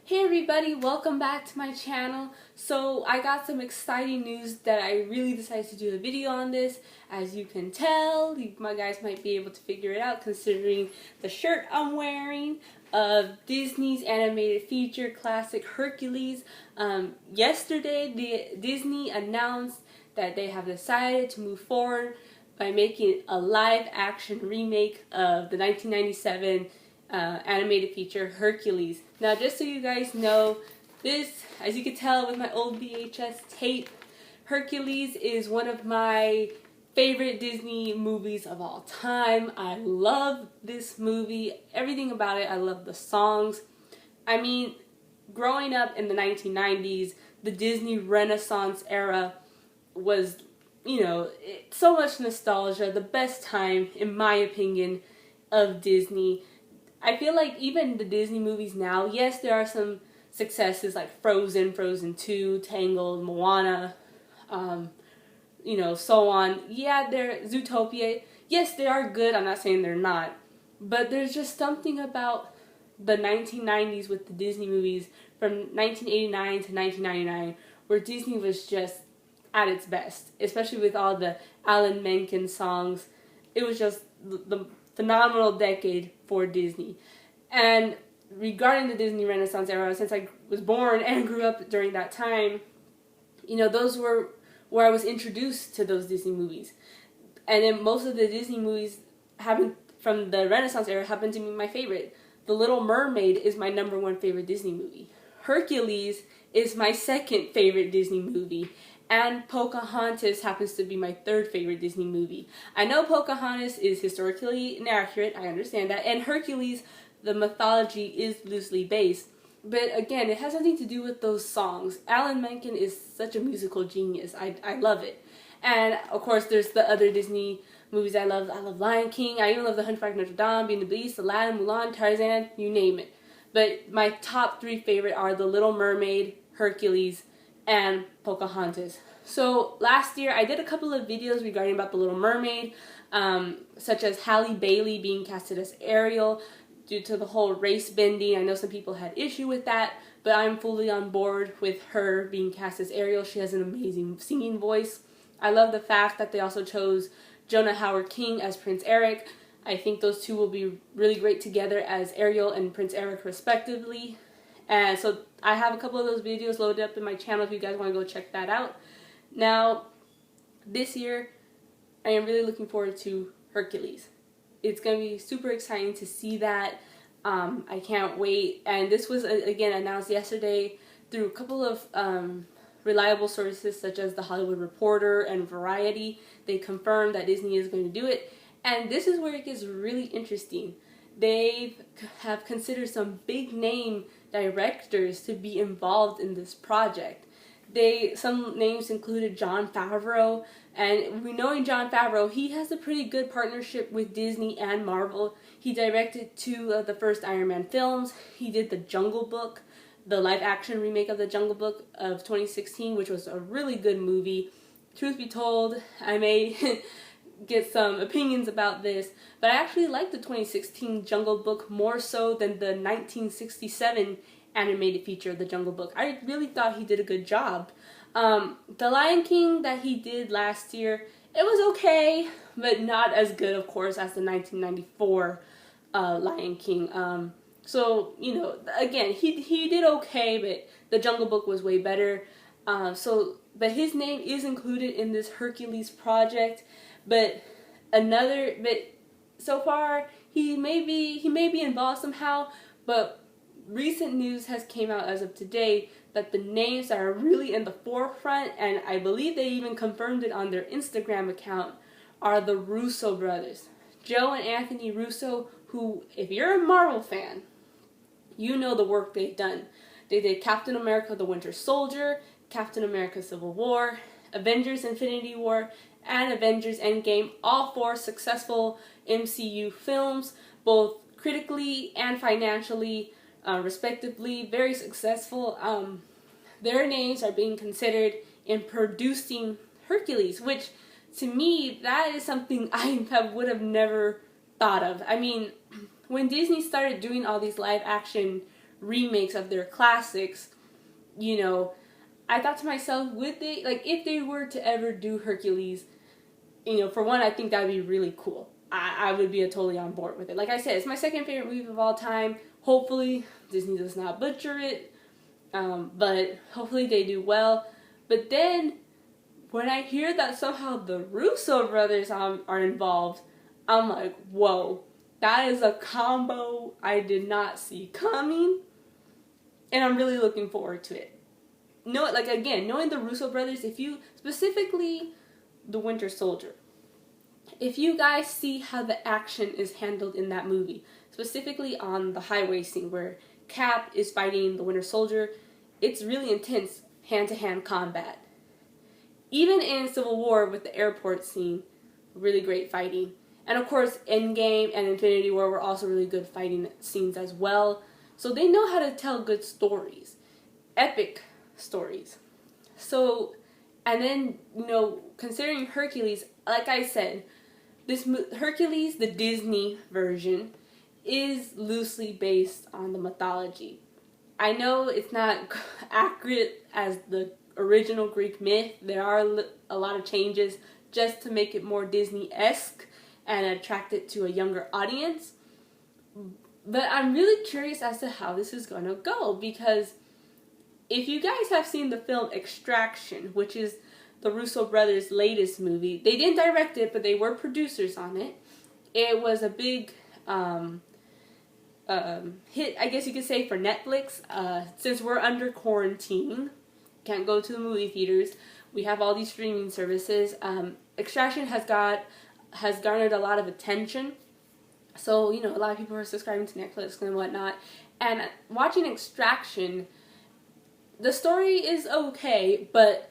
Hey everybody, welcome back to my channel. So I got some exciting news that I really decided to do a video on this. As you can tell, my guys might be able to figure it out considering the shirt I'm wearing of Disney's animated feature classic Hercules. Yesterday, Disney announced that they have decided to move forward by making a live-action remake of the 1997 animated feature Hercules. Now, just so you guys know, this, as you can tell with my old VHS tape, Hercules is one of my favorite Disney movies of all time. I love this movie, everything about it. I love the songs. I mean, growing up in the 1990s, the Disney Renaissance era was, so much nostalgia, the best time, in my opinion, of Disney. I feel like even the Disney movies now, yes, there are some successes like Frozen, Frozen 2, Tangled, Moana, so on. Yeah, they're Zootopia. Yes, they are good. I'm not saying they're not. But there's just something about the 1990s with the Disney movies from 1989 to 1999 where Disney was just at its best, especially with all the Alan Menken songs. It was just the phenomenal decade for Disney. And regarding the Disney Renaissance era, since I was born and grew up during that time, those were where I was introduced to those Disney movies. And then most of the Disney movies from the Renaissance era happen to be my favorite. The Little Mermaid is my #1 favorite Disney movie. Hercules is my second favorite Disney movie. And Pocahontas happens to be my third favorite Disney movie. I know Pocahontas is historically inaccurate, I understand that, and Hercules, the mythology, is loosely based. But again, it has something to do with those songs. Alan Menken is such a musical genius. I love it. And of course, there's the other Disney movies I love. I love Lion King. I even love The Hunchback of Notre Dame, Beauty and the Beast, Aladdin, Mulan, Tarzan, you name it. But my top 3 favorite are The Little Mermaid, Hercules, and Pocahontas. So last year I did a couple of videos regarding about The Little Mermaid, such as Halle Bailey being casted as Ariel due to the whole race bending. I know some people had issue with that, but I'm fully on board with her being cast as Ariel. She has an amazing singing voice. I love the fact that they also chose Jonah Hauer-King as Prince Eric. I think those two will be really great together as Ariel and Prince Eric respectively. And so I have a couple of those videos loaded up in my channel if you guys want to go check that out. Now, this year, I am really looking forward to Hercules. It's going to be super exciting to see that. I can't wait. And this was, again, announced yesterday through a couple of reliable sources such as The Hollywood Reporter and Variety. They confirmed that Disney is going to do it. And this is where it gets really interesting. They have considered some big name directors to be involved in this project. Some names included Jon Favreau, and we knowing Jon Favreau, he has a pretty good partnership with Disney and Marvel. He directed 2 of the first Iron Man films. He did The Jungle Book, the live-action remake of The Jungle Book of 2016, which was a really good movie. Truth be told, I may get some opinions about this, but I actually like the 2016 Jungle Book more so than the 1967 animated feature of The Jungle Book. I really thought he did a good job. The Lion King that he did last year, it was okay, but not as good, of course, as the 1994 Lion King. Again, he did okay, but The Jungle Book was way better. But his name is included in this Hercules project. But so far he may be involved somehow. But recent news has came out as of today that the names that are really in the forefront, and I believe they even confirmed it on their Instagram account, are the Russo brothers, Joe and Anthony Russo, who, if you're a Marvel fan, you know the work they've done. They did Captain America: The Winter Soldier, Captain America: Civil War, Avengers: Infinity War, and Avengers: Endgame, all 4 successful MCU films, both critically and financially, respectively, very successful. Their names are being considered in producing Hercules, which to me, that is something I would have never thought of. I mean, when Disney started doing all these live action remakes of their classics, you know, I thought to myself, would they, like, if they were to ever do Hercules, you know, for one, I think that would be really cool. I would be totally on board with it. Like I said, it's my second favorite movie of all time. Hopefully, Disney does not butcher it, but hopefully they do well. But then, when I hear that somehow the Russo brothers are involved, I'm like, whoa, that is a combo I did not see coming, and I'm really looking forward to it. Like, again, knowing the Russo brothers, if you, specifically the Winter Soldier, if you guys see how the action is handled in that movie, specifically on the highway scene where Cap is fighting the Winter Soldier, it's really intense hand-to-hand combat. Even in Civil War with the airport scene, really great fighting. And of course, Endgame and Infinity War were also really good fighting scenes as well. So they know how to tell good stories. Epic stories. So, and then, you know, considering Hercules, like I said, this Hercules, the Disney version, is loosely based on the mythology. I know it's not accurate as the original Greek myth. There are a lot of changes just to make it more Disney-esque and attract it to a younger audience. But I'm really curious as to how this is going to go, because if you guys have seen the film Extraction, which is the Russo brothers' latest movie, they didn't direct it, but they were producers on it. It was a big hit, I guess you could say, for Netflix. Since we're under quarantine, can't go to the movie theaters, we have all these streaming services. Extraction has garnered a lot of attention. So, you know, a lot of people are subscribing to Netflix and whatnot. And watching Extraction, the story is okay, but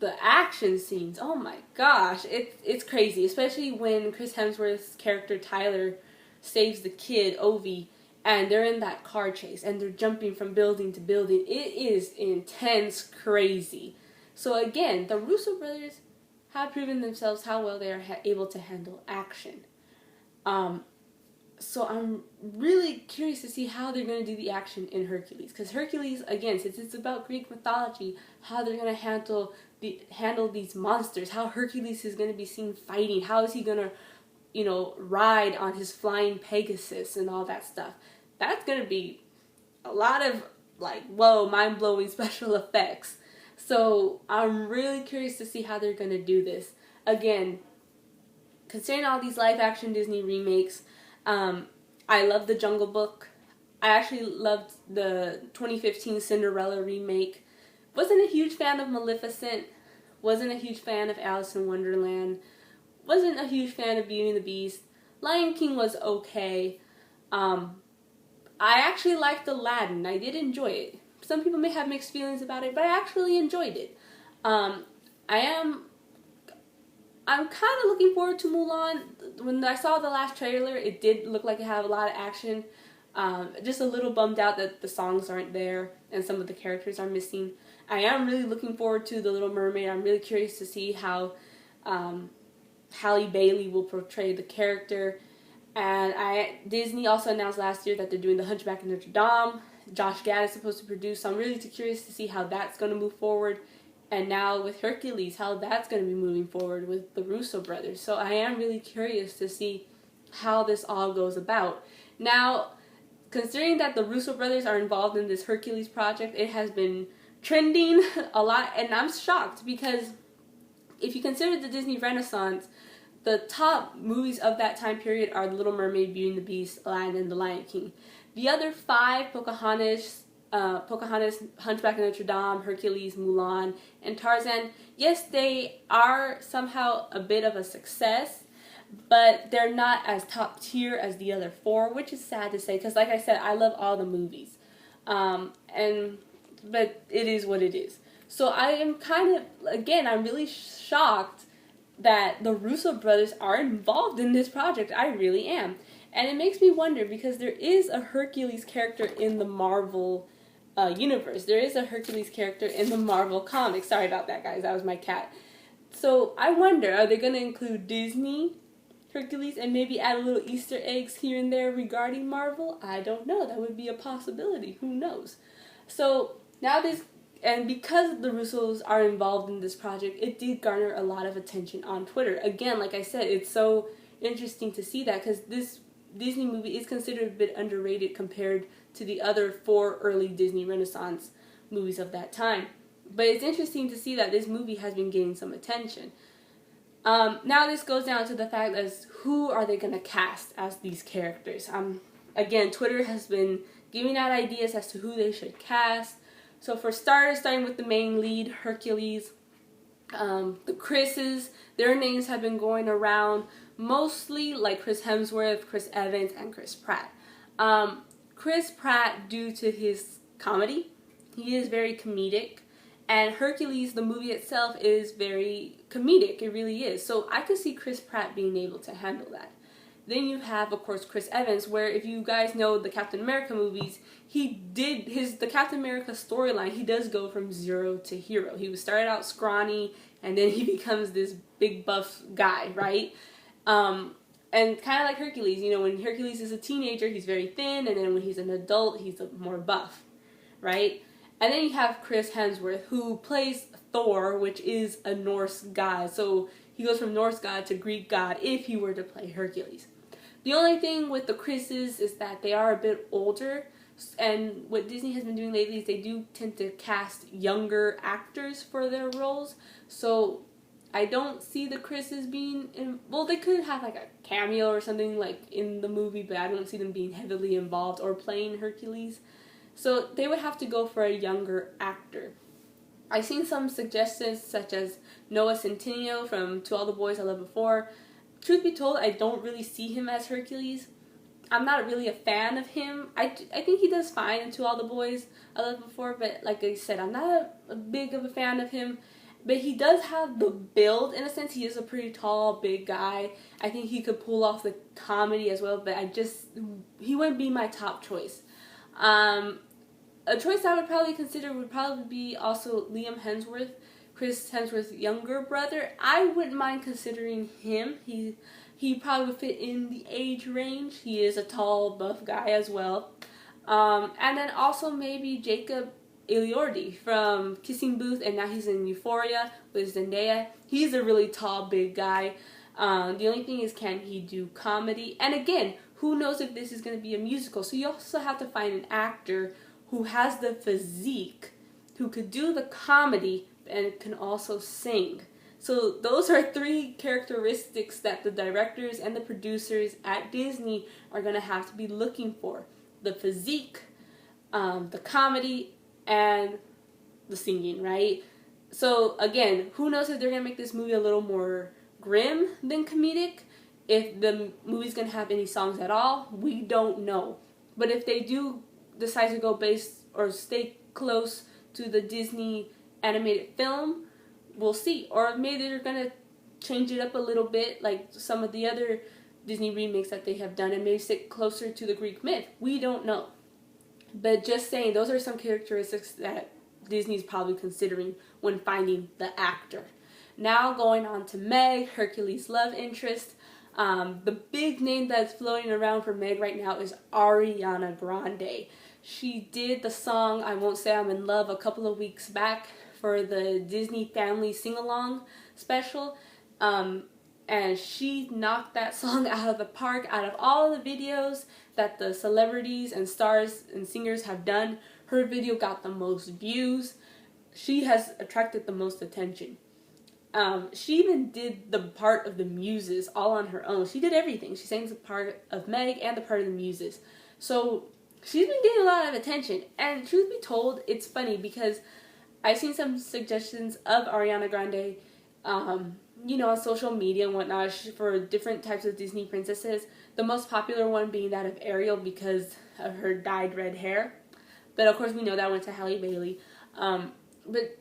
the action scenes, oh my gosh, it's crazy. Especially when Chris Hemsworth's character Tyler saves the kid, Ovi, and they're in that car chase, and they're jumping from building to building. It is intense, crazy. So again, the Russo brothers have proven themselves how well they are able to handle action. So I'm really curious to see how they're going to do the action in Hercules. Because Hercules, again, since it's about Greek mythology, how they're going to handle these monsters, how Hercules is going to be seen fighting, how is he going to, you know, ride on his flying Pegasus and all that stuff. That's going to be a lot of, like, whoa, mind-blowing special effects. So I'm really curious to see how they're going to do this. Again, considering all these live-action Disney remakes, I love The Jungle Book. I actually loved the 2015 Cinderella remake. Wasn't a huge fan of Maleficent. Wasn't a huge fan of Alice in Wonderland. Wasn't a huge fan of Beauty and the Beast. Lion King was okay. I actually liked Aladdin. I did enjoy it. Some people may have mixed feelings about it, but I actually enjoyed it. I'm kind of looking forward to Mulan. When I saw the last trailer, it did look like it had a lot of action. Just a little bummed out that the songs aren't there and some of the characters are missing. I am really looking forward to The Little Mermaid. I'm really curious to see how Halle Bailey will portray the character. And Disney also announced last year that they're doing The Hunchback of Notre Dame. Josh Gad is supposed to produce, so I'm really curious to see how that's going to move forward. And now with Hercules, how that's going to be moving forward with the Russo brothers. So I am really curious to see how this all goes about. Now, considering that the Russo brothers are involved in this Hercules project, it has been trending a lot, and I'm shocked because if you consider the Disney Renaissance, the top movies of that time period are The Little Mermaid, Beauty and the Beast, Aladdin, and The Lion King. The other five, Pocahontas, Hunchback of Notre Dame, Hercules, Mulan, and Tarzan, yes, they are somehow a bit of a success, but they're not as top tier as the other four, which is sad to say, because like I said, I love all the movies. But it is what it is. So I am kind of, again, I'm really shocked that the Russo brothers are involved in this project. I really am. And it makes me wonder, because there is a Hercules character in the Marvel universe. There is a Hercules character in the Marvel comics. Sorry about that, guys. That was my cat. So I wonder, are they going to include Disney, Hercules and maybe add a little Easter eggs here and there regarding Marvel. I don't know. That would be a possibility. Who knows? So now and because the Russos are involved in this project, it did garner a lot of attention on Twitter. Again, like I said, it's so interesting to see that because this Disney movie is considered a bit underrated compared to the other 4 early Disney Renaissance movies of that time. But it's interesting to see that this movie has been getting some attention. Now this goes down to the fact as who are they going to cast as these characters. Again, Twitter has been giving out ideas as to who they should cast. So for starters, starting with the main lead, Hercules, the Chris's, their names have been going around mostly like Chris Hemsworth, Chris Evans, and Chris Pratt. Chris Pratt, due to his comedy, he is very comedic. And Hercules, the movie itself, is very comedic. It really is. So I could see Chris Pratt being able to handle that. Then you have, of course, Chris Evans, where if you guys know the Captain America movies, the Captain America storyline, he does go from zero to hero. He was started out scrawny, and then he becomes this big buff guy, right? And kind of like Hercules, when Hercules is a teenager, he's very thin, and then when he's an adult, he's more buff, right? And then you have Chris Hemsworth, who plays Thor, which is a Norse god. So he goes from Norse god to Greek god if he were to play Hercules. The only thing with the Chris's is that they are a bit older. And what Disney has been doing lately is they do tend to cast younger actors for their roles. So I don't see the Chris's being... they could have like a cameo or something like in the movie, but I don't see them being heavily involved or playing Hercules. So they would have to go for a younger actor. I've seen some suggestions such as Noah Centineo from To All the Boys I Loved Before. Truth be told, I don't really see him as Hercules. I'm not really a fan of him. I think he does fine in To All the Boys I Loved Before, but like I said, I'm not a big of a fan of him. But he does have the build, in a sense. He is a pretty tall, big guy. I think he could pull off the comedy as well, but he wouldn't be my top choice. A choice I would probably consider would probably be also Liam Hemsworth, Chris Hemsworth's younger brother. I wouldn't mind considering him. He probably would fit in the age range. He is a tall, buff guy as well. And then also maybe Jacob Elordi from Kissing Booth, and now he's in Euphoria with Zendaya. He's a really tall, big guy. The only thing is, can he do comedy? And again, who knows if this is going to be a musical? So you also have to find an actor who has the physique, who could do the comedy, and can also sing. So those are 3 characteristics that the directors and the producers at Disney are going to have to be looking for. The physique, the comedy, and the singing, right? So again, who knows if they're going to make this movie a little more grim than comedic? If the movie's going to have any songs at all, we don't know. But if they do decide to go based or stay close to the Disney animated film, we'll see. Or maybe they're going to change it up a little bit like some of the other Disney remakes that they have done and maybe stick closer to the Greek myth. We don't know. But just saying, those are some characteristics that Disney's probably considering when finding the actor. Now going on to Meg, Hercules' love interest. The big name that's floating around for Meg right now is Ariana Grande. She did the song I Won't Say I'm in Love a couple of weeks back for the Disney Family Sing-Along special. And she knocked that song out of the park. Out of all the videos that the celebrities and stars and singers have done, her video got the most views. She has attracted the most attention. She even did the part of the Muses all on her own. She did everything. She sang the part of Meg and the part of the Muses. So she's been getting a lot of attention. And truth be told, it's funny because I've seen some suggestions of Ariana Grande, on social media and whatnot for different types of Disney princesses. The most popular one being that of Ariel because of her dyed red hair. But of course we know that went to Halle Bailey. But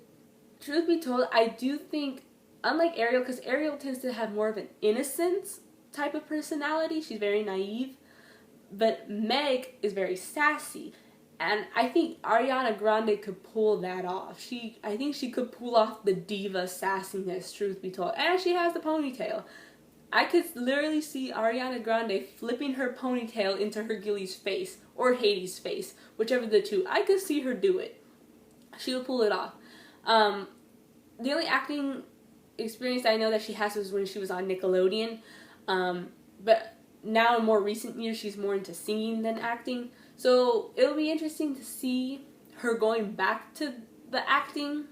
truth be told, I do think, unlike Ariel, because Ariel tends to have more of an innocence type of personality. She's very naive. But Meg is very sassy. And I think Ariana Grande could pull that off. I think she could pull off the diva sassiness, truth be told. And she has the ponytail. I could literally see Ariana Grande flipping her ponytail into Hercules' face or Hades' face, whichever the two. I could see her do it. She would pull it off. The only acting experience I know that she has was when she was on Nickelodeon. But now in more recent years, she's more into singing than acting. So it'll be interesting to see her going back to the acting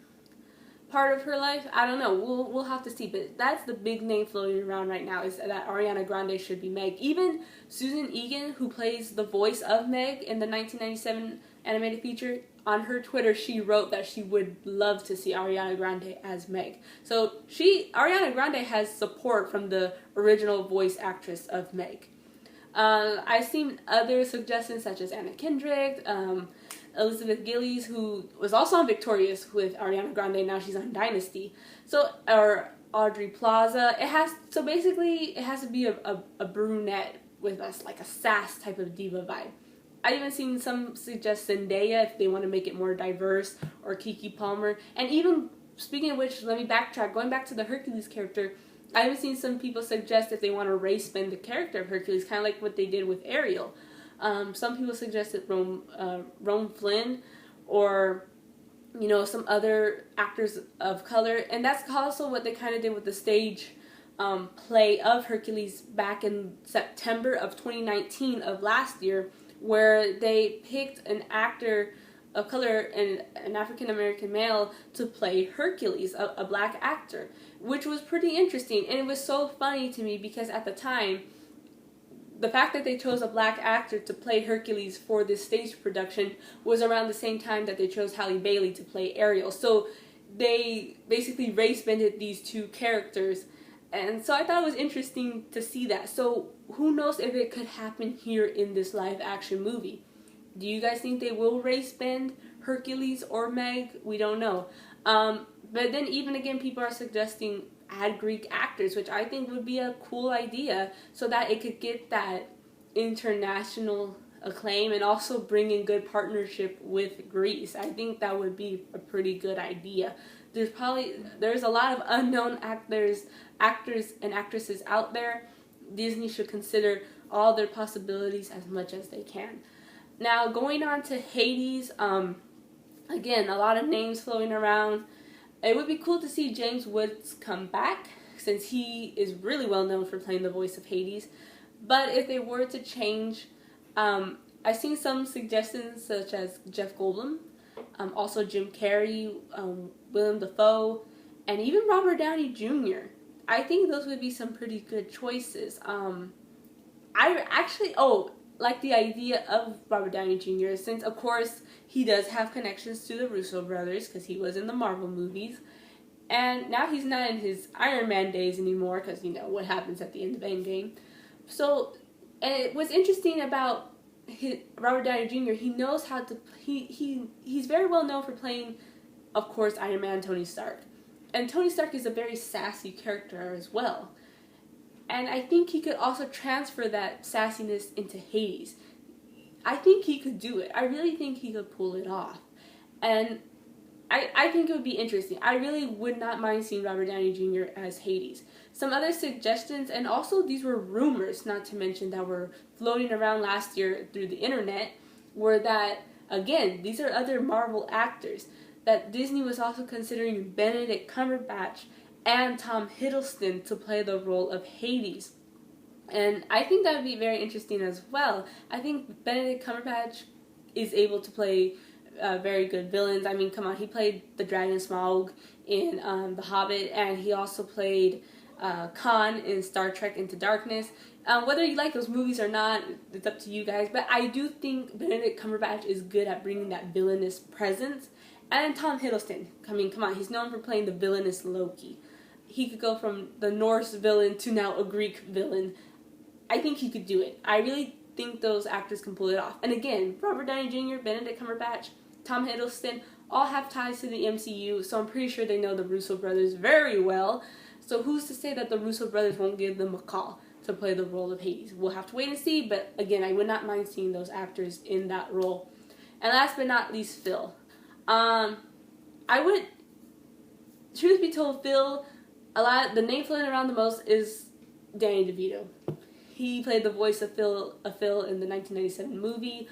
part of her life. I don't know. We'll have to see. But that's the big name floating around right now, is that Ariana Grande should be Meg. Even Susan Egan, who plays the voice of Meg in the 1997 animated feature, on her Twitter, she wrote that she would love to see Ariana Grande as Meg. So Ariana Grande has support from the original voice actress of Meg. I've seen other suggestions such as Anna Kendrick, Elizabeth Gillies, who was also on Victorious with Ariana Grande. Now she's on Dynasty. Or Audrey Plaza. It has to be a brunette with like a sass type of diva vibe. I've even seen some suggest Zendaya if they want to make it more diverse, or Keke Palmer. And even, speaking of which, let me backtrack. Going back to the Hercules character, I have seen some people suggest if they want to race bend the character of Hercules, kind of like what they did with Ariel. Some people suggested Rome Flynn, or some other actors of color, and that's also what they kind of did with the stage play of Hercules back in September of 2019 of last year, where they picked an actor of color and an African American male to play Hercules, a black actor, which was pretty interesting. And it was so funny to me because at the time, the fact that they chose a black actor to play Hercules for this stage production was around the same time that they chose Halle Bailey to play Ariel. So they basically race-bended these two characters. And so I thought it was interesting to see that. So who knows if it could happen here in this live-action movie. Do you guys think they will race-bend Hercules or Meg? We don't know. But then even again, people are suggesting add Greek actors, which I think would be a cool idea, so that it could get that international acclaim and also bring in good partnership with Greece. I think that would be a pretty good idea. There's a lot of unknown actors and actresses out there. Disney should consider all their possibilities as much as they can. Now, going on to Hades, again, a lot of names floating around. It would be cool to see James Woods come back, since he is really well known for playing the voice of Hades. But if they were to change, I've seen some suggestions such as Jeff Goldblum, also Jim Carrey, Willem Dafoe, and even Robert Downey Jr. I think those would be some pretty good choices. I actually like the idea of Robert Downey Jr., since of course he does have connections to the Russo brothers because he was in the Marvel movies, and now he's not in his Iron Man days anymore because what happens at the end of Endgame. So, and what's interesting about Robert Downey Jr., he knows how to he's very well known for playing, of course, Iron Man, Tony Stark. And Tony Stark is a very sassy character as well. And I think he could also transfer that sassiness into Hades. I think he could do it. I really think he could pull it off. And I think it would be interesting. I really would not mind seeing Robert Downey Jr. as Hades. Some other suggestions, and also these were rumors, not to mention, that were floating around last year through the internet, were that, again, these are other Marvel actors, that Disney was also considering Benedict Cumberbatch and Tom Hiddleston to play the role of Hades. And I think that would be very interesting as well. I think Benedict Cumberbatch is able to play very good villains. I mean, come on, he played the Dragon Smaug in The Hobbit, and he also played Khan in Star Trek Into Darkness. Whether you like those movies or not, it's up to you guys. But I do think Benedict Cumberbatch is good at bringing that villainous presence. And Tom Hiddleston, I mean, come on, he's known for playing the villainous Loki. He could go from the Norse villain to now a Greek villain. I think he could do it. I really think those actors can pull it off. And again, Robert Downey Jr., Benedict Cumberbatch, Tom Hiddleston, all have ties to the MCU, so I'm pretty sure they know the Russo brothers very well. So who's to say that the Russo brothers won't give them a call to play the role of Hades? We'll have to wait and see, but again, I would not mind seeing those actors in that role. And last but not least, Phil. Truth be told, Phil, the name floating around the most is Danny DeVito. He played the voice of Phil in the 1997 movie.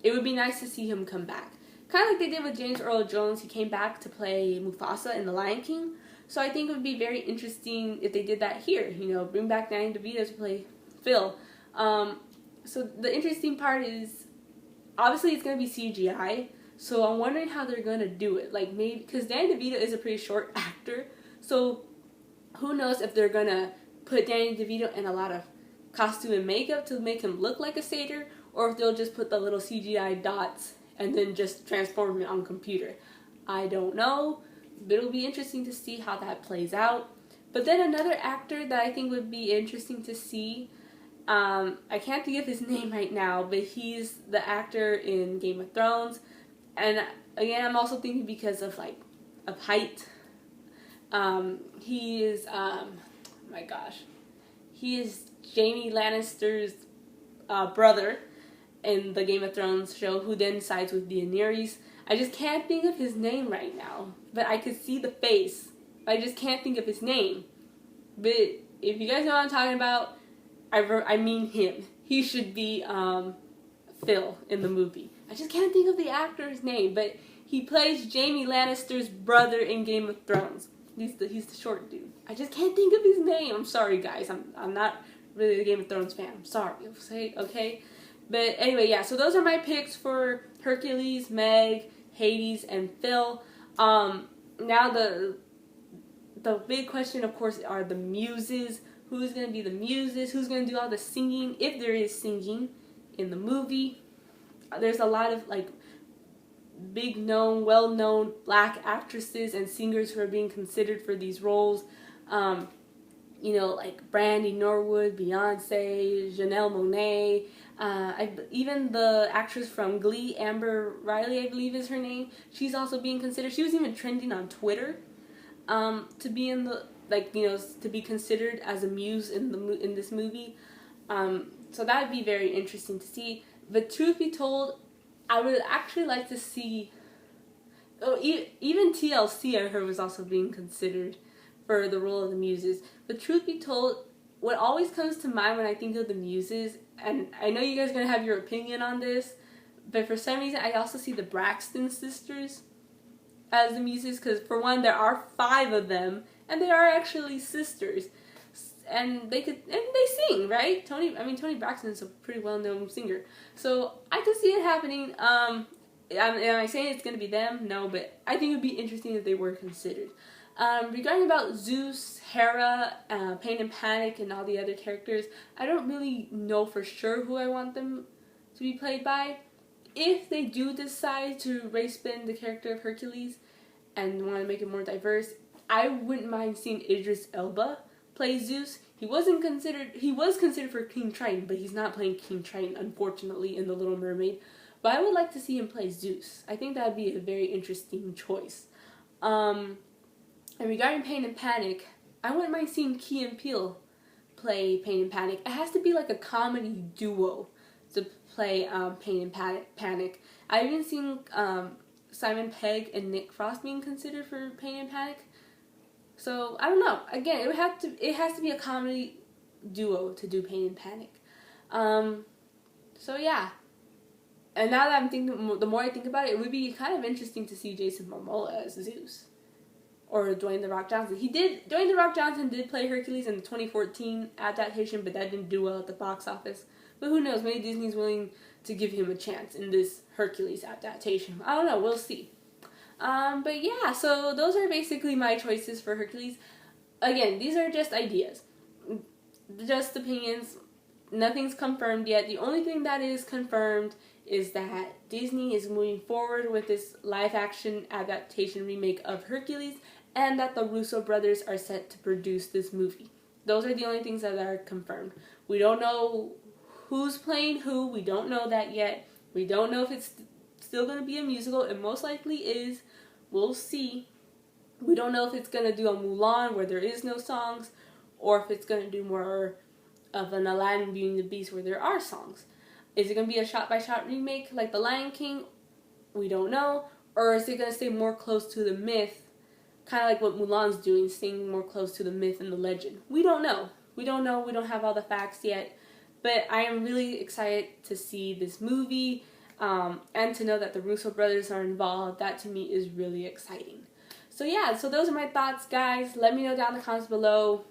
It would be nice to see him come back. Kind of like they did with James Earl Jones. He came back to play Mufasa in The Lion King. So I think it would be very interesting if they did that here. You know, bring back Danny DeVito to play Phil. So the interesting part is, obviously it's going to be CGI. So I'm wondering how they're going to do it. Like, maybe, because Danny DeVito is a pretty short actor. So who knows if they're going to put Danny DeVito in a lot of costume and makeup to make him look like a satyr, or if they'll just put the little CGI dots and then just transform him on computer. I don't know, but it'll be interesting to see how that plays out. But then another actor that I think would be interesting to see, I can't think of his name right now, but he's the actor in Game of Thrones. And again, I'm also thinking because of height. He is, my gosh, he is Jaime Lannister's brother in the Game of Thrones show, who then sides with Daenerys. I just can't think of his name right now, but I could see the face. I just can't think of his name. But if you guys know what I'm talking about, I mean him. He should be Phil in the movie. I just can't think of the actor's name, but he plays Jaime Lannister's brother in Game of Thrones. He's the short dude. I just can't think of his name. I'm sorry, guys. I'm not really a Game of Thrones fan. I'm sorry. Okay? But anyway, yeah. So those are my picks for Hercules, Meg, Hades, and Phil. Now the big question, of course, are the muses. Who's going to be the muses? Who's going to do all the singing, if there is singing in the movie? There's a lot of big known, well-known black actresses and singers who are being considered for these roles. Like Brandy Norwood, Beyonce, Janelle Monáe, even the actress from Glee, Amber Riley, I believe is her name. She's also being considered. She was even trending on Twitter to be in the to be considered as a muse in this movie. So that would be very interesting to see. But truth be told, I would actually like to see. Oh, even TLC, I heard, was also being considered for the role of the muses. But truth be told, what always comes to mind when I think of the muses, and I know you guys are going to have your opinion on this, but for some reason I also see the Braxton Sisters as the muses, because for one, there are 5 of them, and they are actually sisters, and they sing, right? Tony Braxton is a pretty well-known singer, so I could see it happening. Am I saying it's going to be them? No, but I think it would be interesting if they were considered. Regarding about Zeus, Hera, Pain and Panic, and all the other characters, I don't really know for sure who I want them to be played by. If they do decide to race bend the character of Hercules and want to make it more diverse, I wouldn't mind seeing Idris Elba play Zeus. He was considered for King Triton, but he's not playing King Triton, unfortunately, in The Little Mermaid. But I would like to see him play Zeus. I think that would be a very interesting choice. And regarding Pain and Panic, I wouldn't mind seeing Key and Peele play Pain and Panic. It has to be like a comedy duo to play Pain and Panic. I've even seen Simon Pegg and Nick Frost being considered for Pain and Panic. So I don't know. Again, it has to be a comedy duo to do Pain and Panic. So yeah. And now that I'm thinking, the more I think about it, it would be kind of interesting to see Jason Momoa as Zeus. Or Dwayne The Rock Johnson. Dwayne The Rock Johnson did play Hercules in the 2014 adaptation, but that didn't do well at the box office. But who knows, maybe Disney's willing to give him a chance in this Hercules adaptation. I don't know, we'll see. But yeah, so those are basically my choices for Hercules. Again, these are just ideas. Just opinions. Nothing's confirmed yet. The only thing that is confirmed is that Disney is moving forward with this live-action adaptation remake of Hercules, and that the Russo brothers are set to produce this movie. Those are the only things that are confirmed. We don't know who's playing who. We don't know that yet. We don't know if it's still going to be a musical. It most likely is. We'll see. We don't know if it's going to do a Mulan where there is no songs, or if it's going to do more of an Aladdin Beauty and the Beast where there are songs. Is it going to be a shot-by-shot remake like The Lion King? We don't know. Or is it going to stay more close to the myth kind of like what Mulan's doing, staying more close to the myth and the legend. We don't know. We don't know. We don't have all the facts yet. But I am really excited to see this movie and to know that the Russo brothers are involved. That to me is really exciting. So yeah, so those are my thoughts, guys. Let me know down in the comments below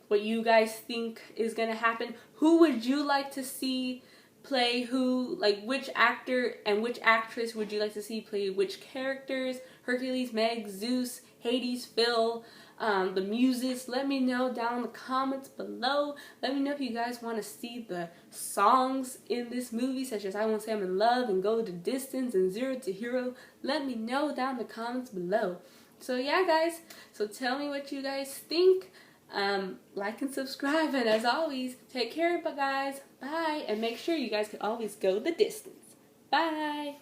what you guys think is going to happen. Who would you like to see play who? Like, which actor and which actress would you like to see play which characters? Hercules, Meg, Zeus, Hades, Phil, the Muses. Let me know down in the comments below. Let me know if you guys want to see the songs in this movie, such as I Won't Say I'm in Love and Go the Distance and Zero to Hero. Let me know down in the comments below. So yeah, guys, so tell me what you guys think. Like and subscribe, and as always, take care, guys. Bye, and make sure you guys can always go the distance. Bye.